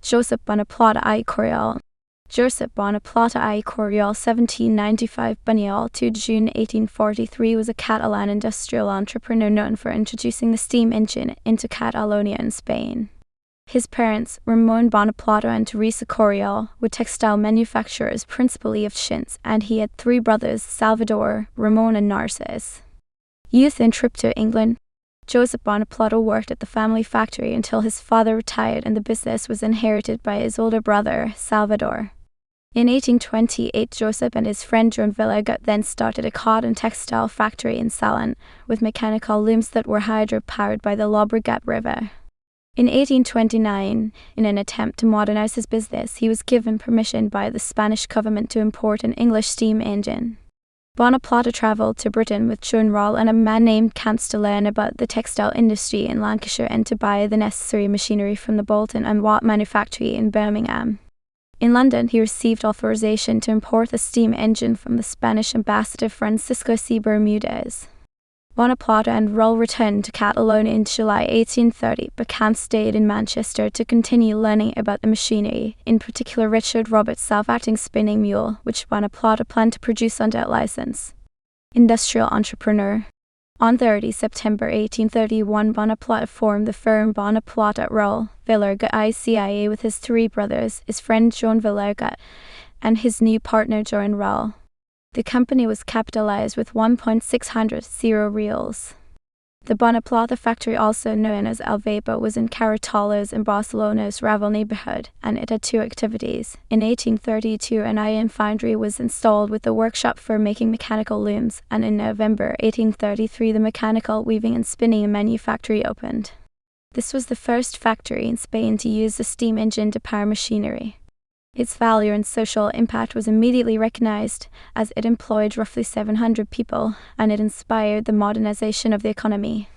Josep Bonaplata I Corriol. Josep Bonaplata I Corriol 1795 Bunyol to June 1843 was a Catalan industrial entrepreneur known for introducing the steam engine into Catalonia and Spain. His parents, Ramon Bonaplata and Teresa Corriol, were textile manufacturers principally of chintz, and he had three brothers, Salvador, Ramon and Narcís. Youth and trip to England. Josep Bonaplata worked at the family factory until his father retired and the business was inherited by his older brother, Salvador. In 1828, Josep and his friend Joan Villagat then started a cotton textile factory in Salon, with mechanical looms that were hydro-powered by the Llobregat River. In 1829, in an attempt to modernize his business, he was given permission by the Spanish government to import an English steam engine. Bonaplata travelled to Britain with Bunyol and a man named Chintz to learn about the textile industry in Lancashire and to buy the necessary machinery from the Bolton and Watt manufactory in Birmingham. In London, he received authorization to import the steam engine from the Spanish ambassador Francisco C. Bermudez. Bonaplata and Corriol returned to Catalonia in July 1830, but Chintz stayed in Manchester to continue learning about the machinery, in particular Richard Roberts' self-acting spinning mule, which Bonaplata planned to produce under license. Industrial entrepreneur. On 30 September 1831, Bonaplata formed the firm Bonaplata Corriol Villagat ICIA with his three brothers, his friend Joan Villagat, and his new partner Joan Corriol. The company was capitalized with 1.600 reals. The Bonaplata factory, also known as Alveba, was in Carritolas in Barcelona's Raval neighborhood, and it had two activities. In 1832, an iron foundry was installed with a workshop for making mechanical looms, and in November 1833 the mechanical weaving and spinning manufactory opened. This was the first factory in Spain to use the steam engine to power machinery. Its value and social impact was immediately recognized, as it employed roughly 700 people, and it inspired the modernization of the economy.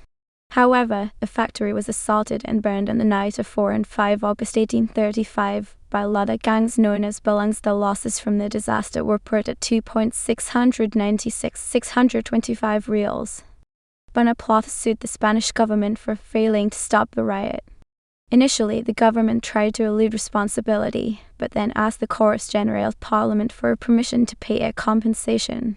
However, the factory was assaulted and burned on the night of 4 and 5 August 1835 by Lada gangs known as Belungs. The losses from the disaster were put at 2.696,625 reals. Bonaplata sued the Spanish government for failing to stop the riot. Initially, the government tried to elude responsibility, but then asked the Cortes Generales of Parliament for permission to pay a compensation.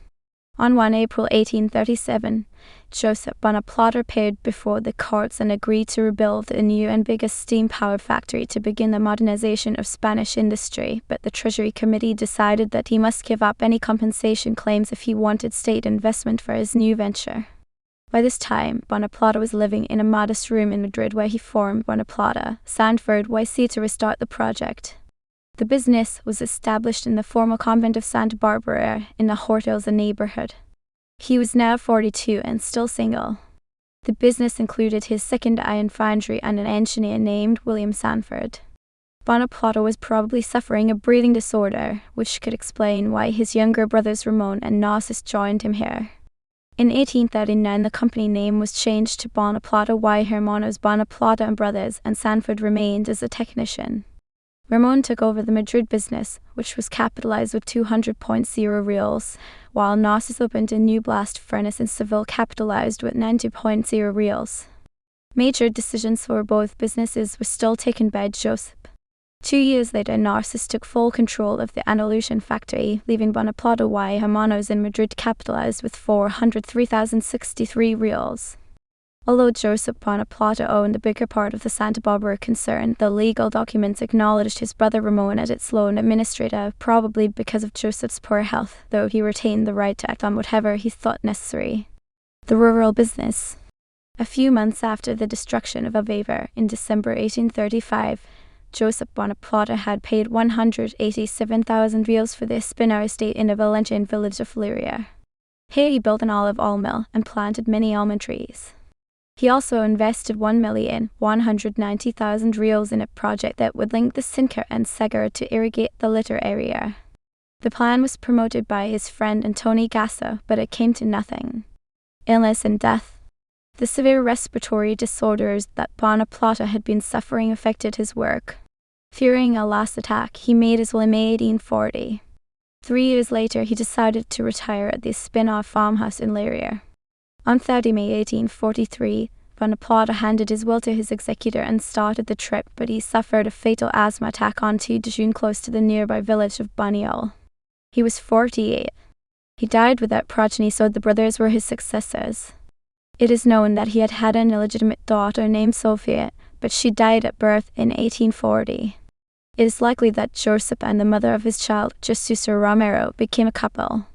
On 1 April 1837, Josep Bonaplata appeared before the courts and agreed to rebuild a new and biggest steam-powered factory to begin the modernization of Spanish industry, but the Treasury Committee decided that he must give up any compensation claims if he wanted state investment for his new venture. By this time, Bonaplata was living in a modest room in Madrid where he formed Bonaplata, Sanford YC to restart the project. The business was established in the former convent of Santa Barbara in the Hortaleza neighborhood. He was now 42 and still single. The business included his second iron foundry and an engineer named William Sanford. Bonaplata was probably suffering a breathing disorder, which could explain why his younger brothers Ramon and Narcís joined him here. In 1839, the company name was changed to Bonaplata y Hermanos Bonaplata and Brothers, and Sanford remained as a technician. Ramon took over the Madrid business, which was capitalized with 200.0 reals, while Narcís opened a new blast furnace in Seville capitalized with 90.0 reals. Major decisions for both businesses were still taken by Josep. 2 years later, Narcís took full control of the Andalusian factory, leaving Bonaplata y Hermanos in Madrid capitalized with 403,063 reals. Although Josep Bonaplata owned the bigger part of the Santa Barbara concern, the legal documents acknowledged his brother Ramon as its loan administrator, probably because of Joseph's poor health, though he retained the right to act on whatever he thought necessary. The rural business. A few months after the destruction of Alveba, in December 1835, Josep Bonaplata had paid 187,000 reals for the Espinar estate in the Valencian village of Llíria. Here he built an olive oil mill and planted many almond trees. He also invested 1,190,000 reals in a project that would link the Cinca and Segura to irrigate the latter area. The plan was promoted by his friend Antoni Gasso, but it came to nothing. Illness and death. The severe respiratory disorders that Bonaplata had been suffering affected his work. Fearing a last attack, he made his will in May 1840. 3 years later, he decided to retire at the Espinar farmhouse in Llíria. On 30 May 1843, Bonaplata handed his will to his executor and started the trip, but he suffered a fatal asthma attack on 2 June close to the nearby village of Bunyol. He was 48. He died without progeny, so the brothers were his successors. It is known that he had had an illegitimate daughter named Sophia, but she died at birth in 1840. It is likely that Josep and the mother of his child, Jesusa Romero, became a couple.